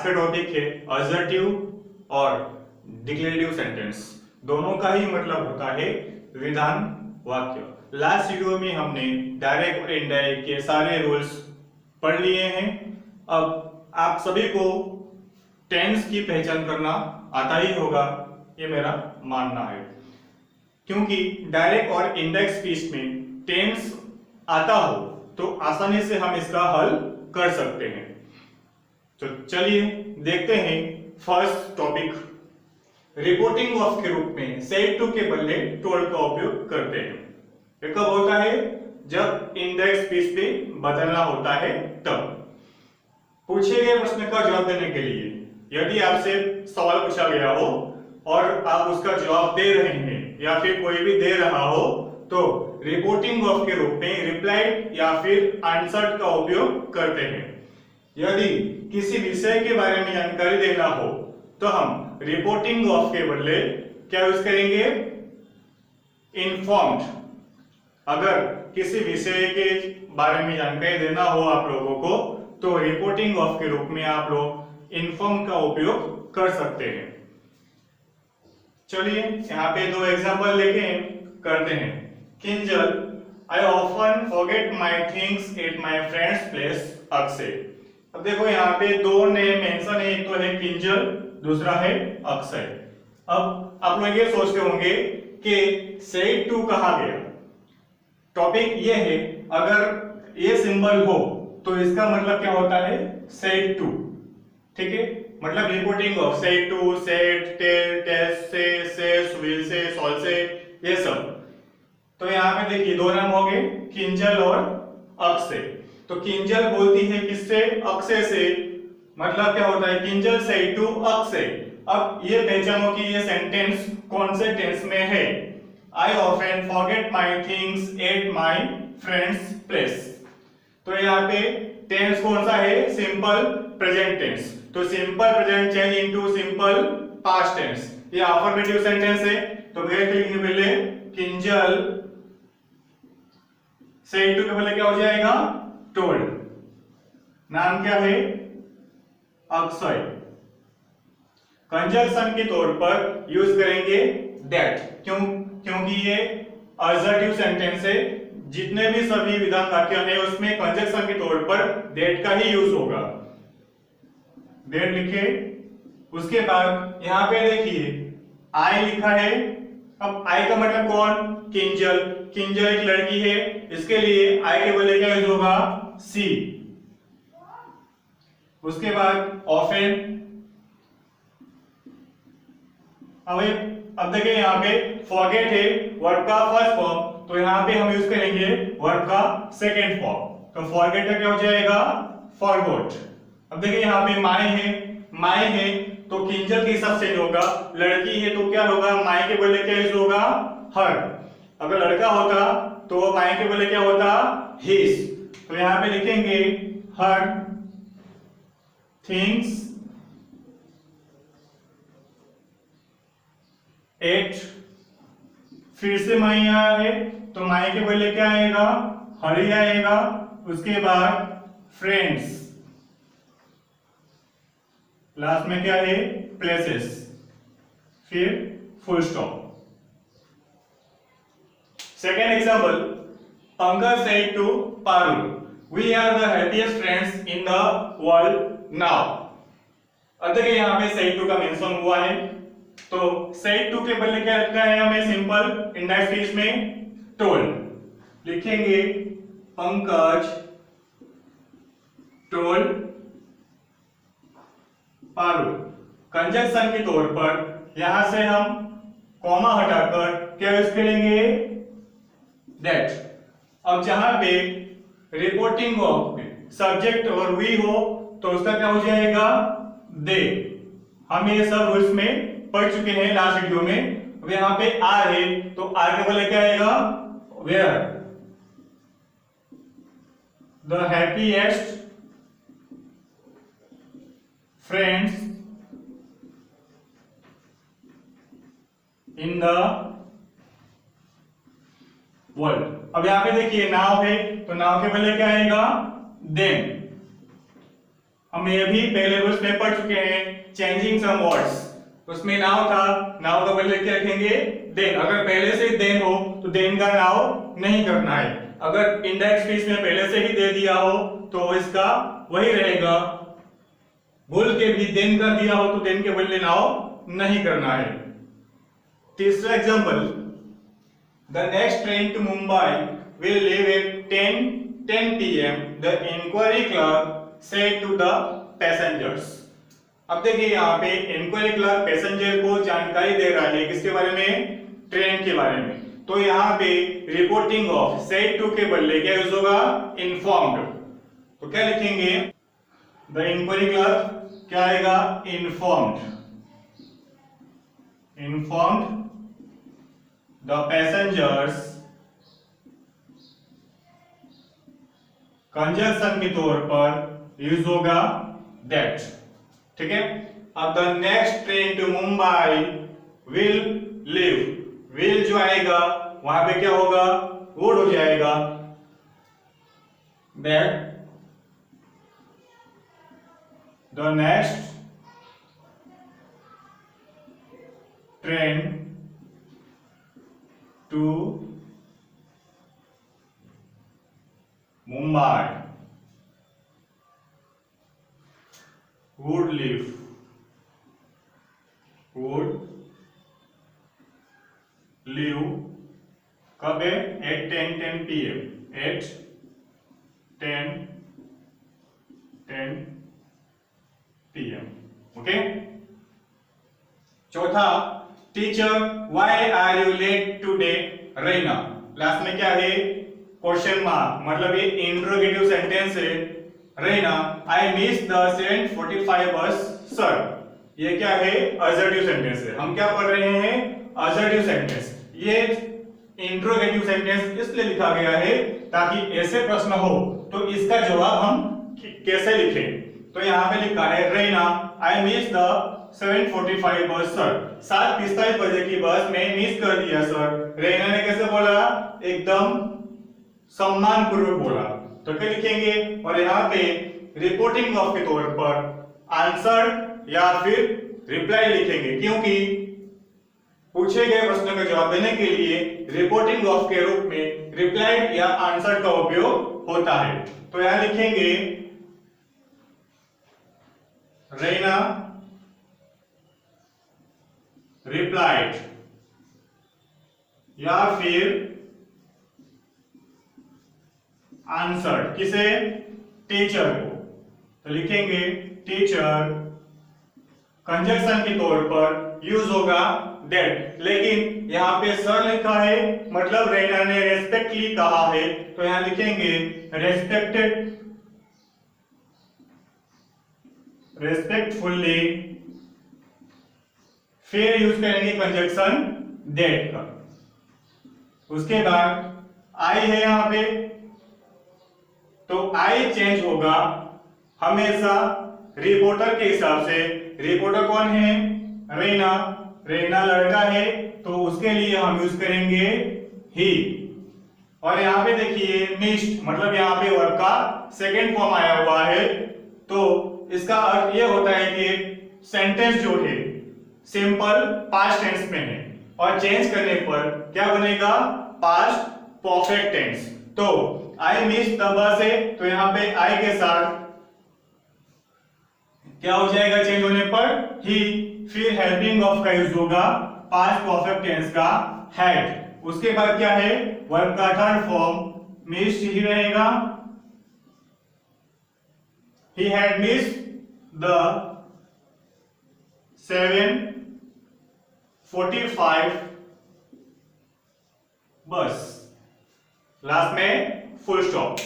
का टॉपिक है असर्टिव और डिक्लेरेटिव सेंटेंस। दोनों का ही मतलब होता है विधान वाक्य। लास्ट वीडियो में हमने डायरेक्ट और इनडायरेक्ट के सारे रूल्स पढ़ लिए हैं। अब आप सभी को टेंस की पहचान करना आता ही होगा, ये मेरा मानना है, क्योंकि डायरेक्ट और इनडायरेक्ट स्पीच में टेंस आता हो तो आसानी से हम इसका हल कर सकते हैं। तो चलिए देखते हैं फर्स्ट टॉपिक। रिपोर्टिंग ऑफ के रूप में सेड टू के बदले टोल्ड का उपयोग करते हैं। ये कब होता है? जब इनडायरेक्ट स्पीच पे बदलना होता है तब। पूछे गए प्रश्न का जवाब देने के लिए यदि आपसे सवाल पूछा गया हो और आप उसका जवाब दे रहे हैं या फिर कोई भी दे रहा हो तो रिपोर्टिंग ऑफ के रूप में रिप्लाइड या फिर आंसर्ड का उपयोग करते हैं। यदि किसी विषय के बारे में जानकारी देना हो तो हम रिपोर्टिंग ऑफ के बदले क्या यूज करेंगे? इन्फॉर्म्ड। अगर किसी विषय के बारे में जानकारी देना हो आप लोगों को तो रिपोर्टिंग ऑफ के रूप में आप लोग इन्फॉर्म का उपयोग कर सकते हैं। चलिए यहाँ पे दो एग्जांपल लेके करते हैं। किंजल, आई often forget my things at my friends place Akshay. अब देखो यहाँ पे दो नेम मेंशन है, एक तो है किंजल, दूसरा है अक्षय। अब आप लोग ये सोचते होंगे कि सेड टू कहाँ गया। टॉपिक ये है, अगर ये सिंबल हो तो इसका मतलब क्या होता है? Said to. ठीक है, मतलब reporting of said to, said, tell, test, say, will say, shall say, ये सब। तो यहाँ पे देखिए दो नाम हो गए, किंजल और अक्षय। तो किंजल बोलती है किससे? अक्षय से। मतलब क्या होता है? Kinjal said to Akshay. अब ये पहचानो कि ये सेंटेंस कौन से टेंस में है। I often forget my things at my friends place. तो यहाँ पे टेंस कौन सा है? Simple present tense. तो simple present change into simple past tense, ये अफर्मेटिव सेंटेंस है। तो वेट लिखेंगे पहले किंजल सेड टू के पहले क्या हो जाएगा? टोल्ड। नाम क्या है? अक्षय। कंजंक्शन के तौर पर यूज करेंगे दैट। क्योंकि ये असर्टिव सेंटेंस है, जितने भी सभी विधान वाक्य है उसमें कंजंक्शन के तौर पर दैट का ही यूज होगा। दैट लिखे, उसके बाद यहाँ पे देखिए आई लिखा है। अब आई का मतलब कौन? किंजल। किंजल एक लड़की है, इसके लिए आई के बदले क्या यूज होगा? सी। उसके बाद ऑफन। अब देखिए यहाँ पे फॉरगेट है वर्ब का फर्स्ट फॉर्म, तो यहाँ पे हम यूज करेंगे वर्ब का सेकेंड फॉर्म। तो फॉरगेट का क्या हो जाएगा? फॉरगॉट। अब देखिए यहाँ पे माय है तो किंजल के हिसाब से होगा। लड़की है तो क्या होगा? माय के बदले क्या यूज होगा? हर। अगर लड़का होता तो माय के बदले क्या होता? हिज। तो यहाँ पे लिखेंगे हर थिंग्स एट। फिर से माई आया है तो माई के बदले क्या आएगा? हरी आएगा। उसके बाद फ्रेंड्स, लास्ट में क्या है? प्लेसेस, फिर full stop. Second example, Pankaj said to Parul, we are the happiest friends in the world now. अब देखिए यहाँ पे सेड टू का मेंशन हुआ है, तो सेड टू के बदले क्या लिखना है हमें? सिंपल इनडायरेक्ट स्पीच में टोल्ड लिखेंगे। पंकज टोल्ड पारुल। कंजंक्शन के तौर पर यहां से हम कॉमा हटाकर क्या यूज करेंगे? दैट। अब जहां पे रिपोर्टिंग ऑफ सब्जेक्ट और वी हो तो उसका क्या हो जाएगा? दे। हम ये सब रूल्स में पढ़ चुके हैं लास्ट वीडियो में। अब यहाँ पे आर है तो आर के बदले क्या आएगा? Where the happiest friends in the world. अब यहाँ पे देखिए नाव है तो नाव के बदले क्या आएगा? देम। हम ये भी पहले वर्ष में पढ़ चुके हैं, चेंजिंग सम वर्ड्स। उसमें नाउ था, नाउ का बदले क्या रखेंगे, देन। अगर पहले से देन हो तो देन का नाउ नहीं करना है। अगर इंडेक्स स्पीच में पहले से ही दे दिया हो तो इसका वही रहेगा। भूल के भी देन कर दिया हो तो देन के बदले नाउ नहीं करना है। तीसरा example, the next train to Mumbai will leave at 10 PM, the enquiry clerk said to the passengers। अब देखिए यहाँ पे इंक्वायरी क्लर्क पैसेंजर को जानकारी दे रहा है किसके बारे में, ट्रेन के बारे में। तो यहाँ पे रिपोर्टिंग ऑफ सेड टू के बदले क्या यूज होगा, इन्फॉर्म्ड। तो क्या लिखेंगे, द इंक्वायरी क्लर्क क्या आएगा, इन्फॉर्म्ड द पैसेंजर्स। कंजंक्शन के तौर पर यूज होगा दैट। ठीक है। अब the next train to Mumbai will leave, will जो आएगा वहां पे क्या होगा, वुड हो जाएगा। That the next train to Mumbai would leave कब है, at 10 PM, at 10 PM। Okay. चौथा, teacher why are you late today Raina. Last में क्या है, क्वेश्चन मार्क, मतलब ये इंट्रोगेटिव सेंटेंस है। रैना आई मिस द 7:45 बस सर। ये क्या है, असर्टिव सेंटेंस है। हम क्या पढ़ रहे हैं, असर्टिव सेंटेंस। ये इंट्रोगेटिव सेंटेंस इसलिए लिखा गया है ताकि ऐसे प्रश्न हो तो इसका जवाब हम कैसे लिखें। तो यहाँ पे लिखा है, रैना आई मिस द 7:45 बस सर। 7:45 बजे की बस मैं मिस कर दिया सर। रैना ने कैसे बोला, एकदम सम्मान पूर्वक बोला। तो क्या लिखेंगे, और यहाँ पे रिपोर्टिंग ऑफ के तौर पर आंसर या फिर रिप्लाई लिखेंगे, क्योंकि पूछे गए प्रश्न का जवाब देने के लिए रिपोर्टिंग ऑफ के रूप में रिप्लाई या आंसर का उपयोग होता है। तो यहां लिखेंगे, रैना रिप्लाइड, या फिर आंसर किसे, टीचर को। तो लिखेंगे टीचर, कंजंक्शन के तौर पर यूज होगा दैट। लेकिन यहाँ पे सर लिखा है, मतलब रैना ने रेस्पेक्टली कहा है, तो यहां लिखेंगे रेस्पेक्टेड, रेस्पेक्टफुली। फिर यूज करेंगे कंजंक्शन दैट का। उसके बाद आई है यहाँ पे, तो आई चेंज होगा हमेशा रिपोर्टर के हिसाब से। रिपोर्टर कौन है, रैना। रैना लड़का है तो उसके लिए हम यूज करेंगे ही। और यहाँ पे देखिए मिस्ड, मतलब यहाँ पे वर्ब का सेकेंड फॉर्म आया हुआ है। तो इसका अर्थ ये होता है कि सेंटेंस जो है सिंपल पास्ट टेंस में है, और चेंज करने पर क्या बनेगा, पास्ट परफेक्ट टेंस। तो आई मिस द बस है, तो यहाँ पे आई के साथ क्या हो जाएगा चेंज होने पर, ही। फिर हेल्पिंग ऑफ का यूज होगा पास्ट परफेक्ट टेंस का हैड। उसके बाद क्या है, वर्ब का थर्ड फॉर्म मिस्ड ही रहेगा। ही हैड मिस्ड द 7:45 बस। लास्ट में फुल स्टॉप।